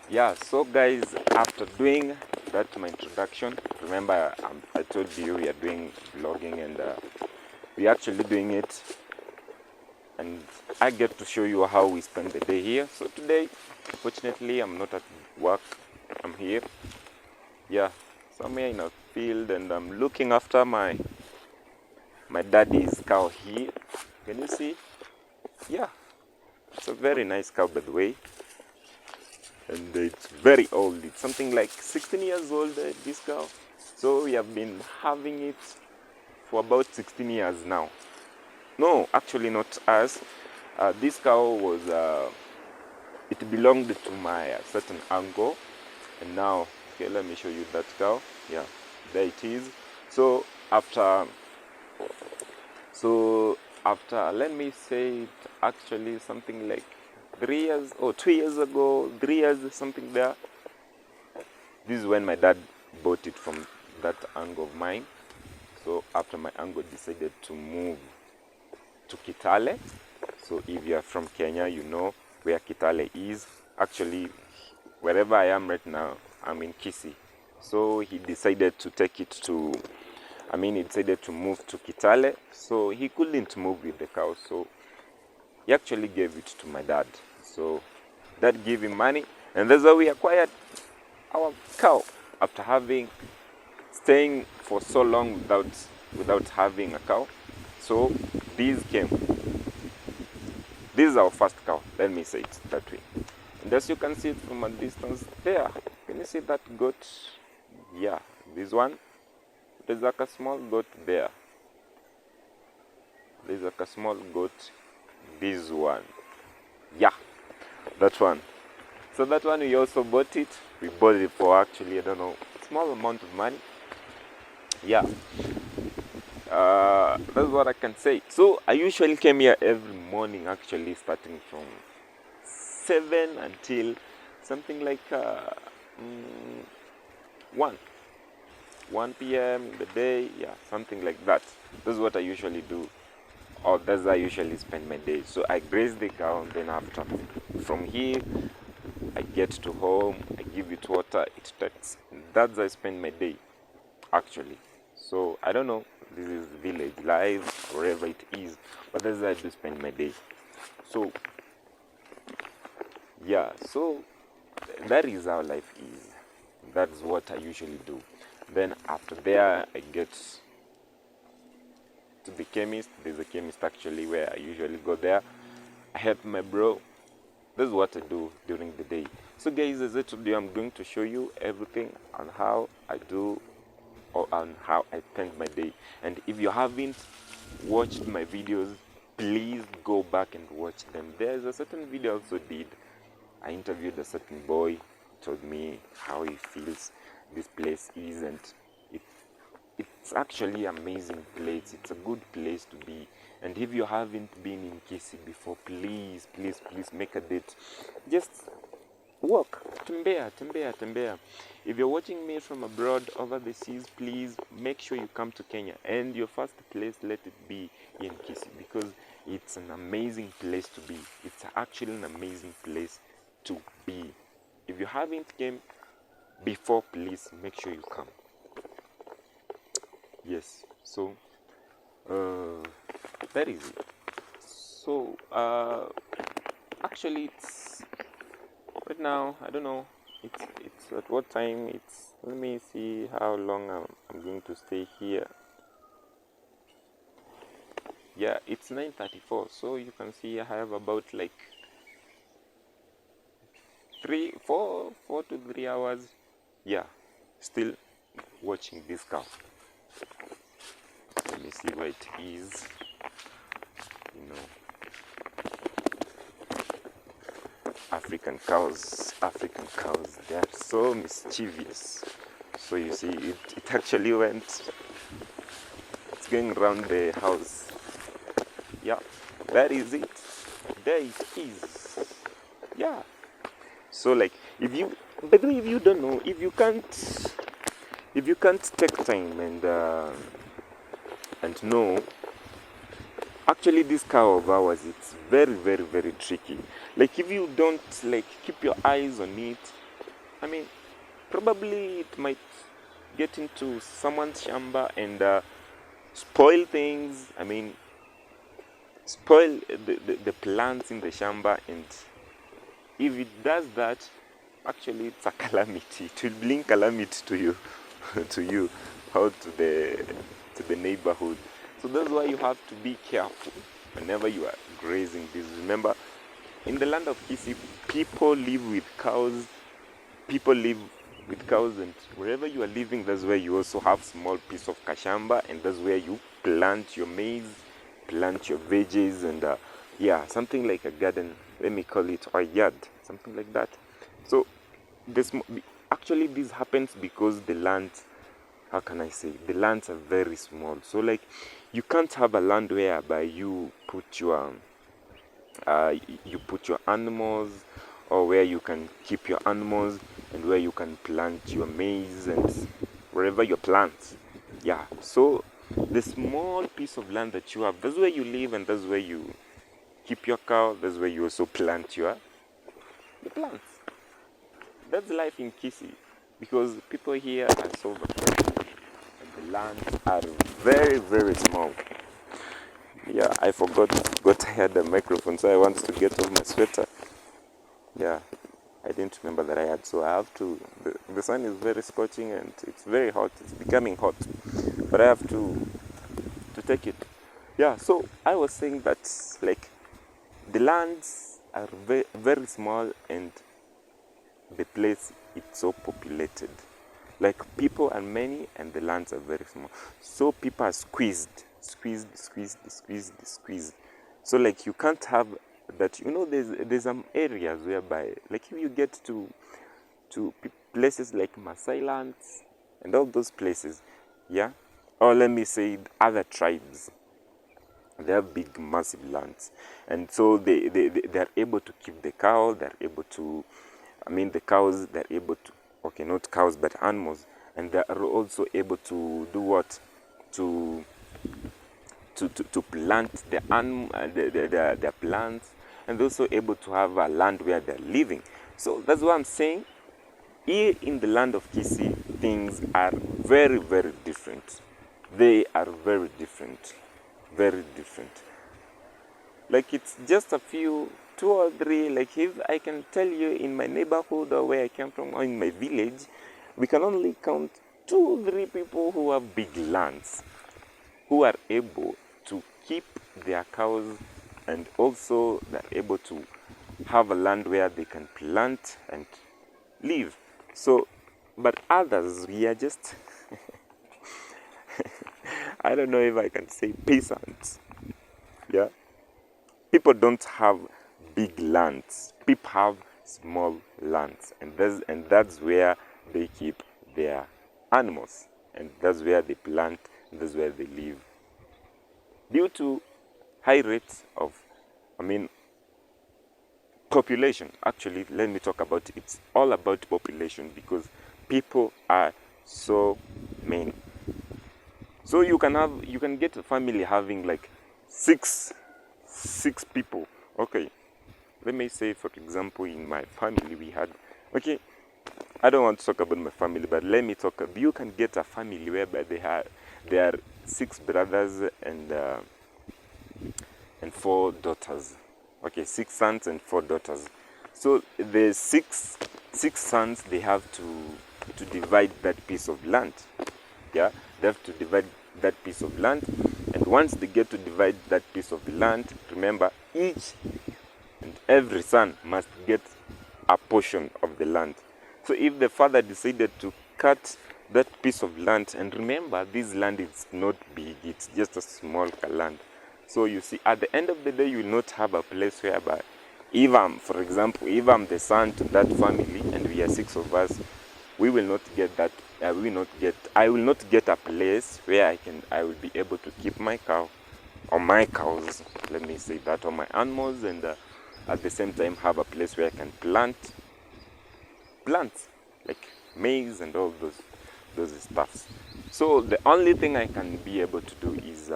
Yeah, so guys, after doing that my introduction, remember I told you we are doing vlogging, and we're actually doing it, and I get to show you how we spend the day here. So today, unfortunately, I'm not at work. I'm here. Yeah, somewhere in a field, and I'm looking after my daddy's cow here. Can you see? Yeah, it's a very nice cow, by the way, and it's very old. It's something like 16 years old, this cow. So we have been having it for about 16 years now. No, actually not us. This cow was, it belonged to my certain uncle, and now, okay, let me show you that cow. Yeah, there it is. So after, let me say it, actually something like 3 years or 2 years ago, 3 years, something there. This is when my dad bought it from that uncle of mine. So after my uncle decided to move to Kitale. So if you are from Kenya, you know where Kitale is. Actually, wherever I am right now, I'm in Kisii. So he decided to take it to, he decided to move to Kitale. So he couldn't move with the cow. So he actually gave it to my dad. So dad gave him money, and that's how we acquired our cow after staying for so long without having a cow. So these came. This is our first cow, let me say it that way. And as you can see it from a distance there, can you see that goat? Yeah, this one. There's like a small goat there. There's like a small goat. This one. Yeah, that one. So that one we also bought it. We bought it for actually, I don't know, small amount of money. Yeah. That's what I can say. So I usually came here every morning, actually starting from 7 until something like 1 p.m. in the day. Yeah, something like that. That's what I usually do, or that's how I usually spend my day. So I graze the cow, and then after, from here I get to home, I give it water, it takes. That's how I spend my day, actually. So I don't know, this is village life, wherever it is, but that's how I do spend my day. So yeah, so that is how life is. That's what I usually do. Then after there, I get to the chemist. There's a chemist actually where I usually go there. I help my bro. This is what I do during the day. So guys, as I told you, I'm going to show you everything on how I do, or on how I spend my day. And if you haven't watched my videos, please go back and watch them. There's a certain video I also did. I interviewed a certain boy, told me how he feels this place is, and it's actually an amazing place. It's a good place to be. And if you haven't been in Kisii before, please make a date. Just walk, tembea. If you're watching me from abroad, over the seas, please make sure you come to Kenya, and your first place, let it be in Kisii, because it's an amazing place to be. It's actually an amazing place to be. If you haven't came before, please make sure you come. Yes, so that is it. So actually, it's right now, I don't know, it's at what time. It's, let me see how long I'm going to stay here. Yeah, it's 9:34, so you can see I have about like 4 to 3 hours. Yeah, still watching this cow. Let me see where it is. You know, African cows, they are so mischievous. So you see, it actually went, it's going around the house. Yeah, that is it. There it is. Yeah. So like, if you, by the way, if you don't know, if you can't take time and know, actually this cow of ours, it's very tricky. Like if you don't like keep your eyes on it, I mean, probably it might get into someone's shamba and spoil things. I mean, spoil the plants in the shamba, and if it does that, actually it's a calamity. It will bring calamity to you, to you, out to the neighborhood. So that's why you have to be careful whenever you are grazing this. Remember, in the land of Kisii, people live with cows. People live with cows, and wherever you are living, that's where you also have small piece of kashamba, and that's where you plant your maize, plant your veggies, and yeah, something like a garden. Let me call it a yard, something like that. So this actually this happens because the land, how can I say, the lands are very small. So like you can't have a land whereby you put your animals, or where you can keep your animals, and where you can plant your maize and wherever your plants. Yeah, so the small piece of land that you have, that's where you live, and that's where you keep your cow, that's where you also plant your plants. That's life in Kisii, because people here are so frustrated, and the lands are very, very small. Yeah, I forgot I had the microphone, so I wanted to get off my sweater. Yeah, I didn't remember that I had, so I have to. The sun is very scorching and it's very hot. It's becoming hot, but I have to take it. Yeah, so I was saying that like the lands are very, very small, and the place it's so populated. Like people are many and the lands are very small, so people are squeezed. So like you can't have that. There's some areas whereby, like, if you get to places like Maasai lands and all those places, yeah, or let me say other tribes, they have big massive lands, and so they're able to keep the cow. They're able to, the cows, they're able to, okay, not cows but animals, and they are also able to do what, to plant their plants, and also able to have a land where they're living. So that's what I'm saying. Here in the land of Kisii, things are very, very different. They are very different. Very different. Like, it's just a few, 2 or 3, like if I can tell you in my neighborhood or where I came from or in my village, we can only count 2, 3 people who have big lands, who are able to keep their cows, and also they're able to have a land where they can plant and live. So, but others, we are just, I don't know if I can say peasants. Yeah? People don't have big lands. People have small lands. And that's where they keep their animals. And that's where they plant, and that's where they live. Due to high rates of, population. Actually, let me talk about it. It's all about population, because people are so many. So you can get a family having like six people. Okay, let me say, for example, in my family we had, okay, I don't want to talk about my family, but let me talk. You can get a family whereby there are 6 brothers and 4 daughters. Okay, 6 sons and 4 daughters. So the six sons, they have to divide that piece of land. Yeah, they have to divide that piece of land, and once they get to divide that piece of land, remember, each and every son must get a portion of the land. So if the father decided to cut that piece of land, and remember, this land is not big, it's just a small land. So you see, at the end of the day, you will not have a place whereby, if for example, if I'm the son to that family and we are 6 of us, we will not get that. I will not get a place where I will be able to keep my cow, or my cows, let me say that, or my animals, and at the same time have a place where I can plant plants like maize and all those stuffs. So the only thing I can be able to do is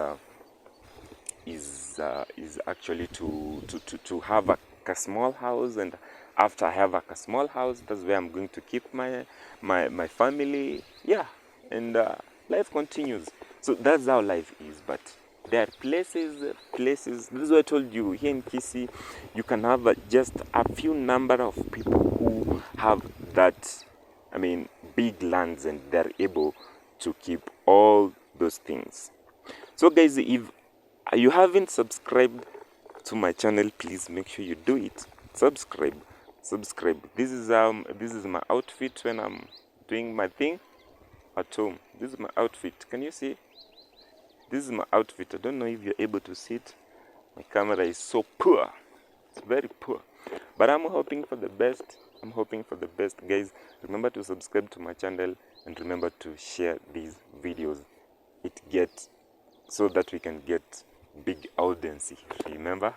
actually to have a small house and after I have like a small house, that's where I'm going to keep my family. Yeah, and life continues. So that's how life is. But there are places. This is what I told you. Here in Kisii, you can have just a few number of people who have that, I mean, big lands, and they're able to keep all those things. So guys, if you haven't subscribed to my channel, please make sure you do it. Subscribe. This is my outfit when I'm doing my thing at home. This is my outfit. Can you see? This is my outfit. I don't know if you're able to see it. My camera is so poor. It's very poor. But I'm hoping for the best. Guys, remember to subscribe to my channel, and remember to share these videos. It gets so that we can get big audience. Remember?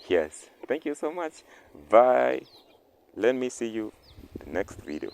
Yes. Thank you so much. Bye. Let me see you in the next video.